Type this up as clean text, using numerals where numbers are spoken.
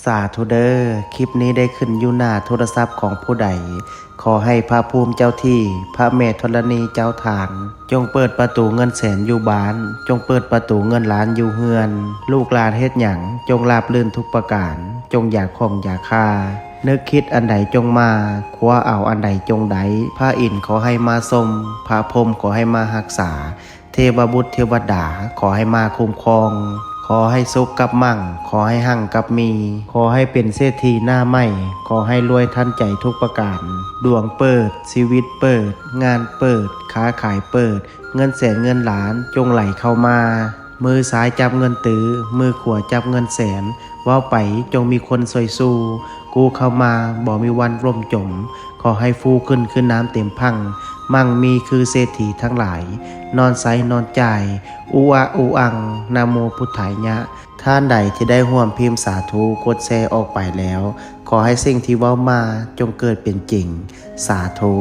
สาธุเด้อคลิปนี้ได้ขึ้นอยู่หน้าโทรศัพท์ของผู้ใดขอให้พระภูมิเจ้าที่พระแม่ธรณีเจ้าทานจงเปิดประตูเงินแสนอยู่บ้านจงเปิดประตูเงินล้านอยู่เฮือนลูกหลานเฮ็ดหยังจงราบรื่นทุกประการจงอย่าข่มอย่าฆ่านึกคิดอันใดจงมาคว้าเอาอันใดจงไดพระอินทร์ขอให้มาทรงพระพรหมขอให้มารักษาเทวบุตรเทวดาขอให้มาคุ้มครองขอให้สุขกับมั่งขอให้หั่งกับมีขอให้เป็นเศรษฐีหน้าใหม่ขอให้รวยทันใจทุกประการดวงเปิดชีวิตเปิดงานเปิดค้าขายเปิดเงินแสนเงินล้านจงไหลเข้ามามือซ้ายจับเงินตื้อมือขวาจับเงินแสนว่าไปจงมีคนซอยสู้กูเข้ามาบ่มีวันร่มจมขอให้ฟูขึ้นน้ำเต็มพังมั่งมีคือเศรษฐีทั้งหลายนอนไซนอนใจอูอะอูอังนะโมพุทธายะท่านใดที่ได้ร่วมพิมพ์สาธุกดแชร์ออกไปแล้วขอให้สิ่งที่เว้ามาจงเกิดเป็นจริงสาธุ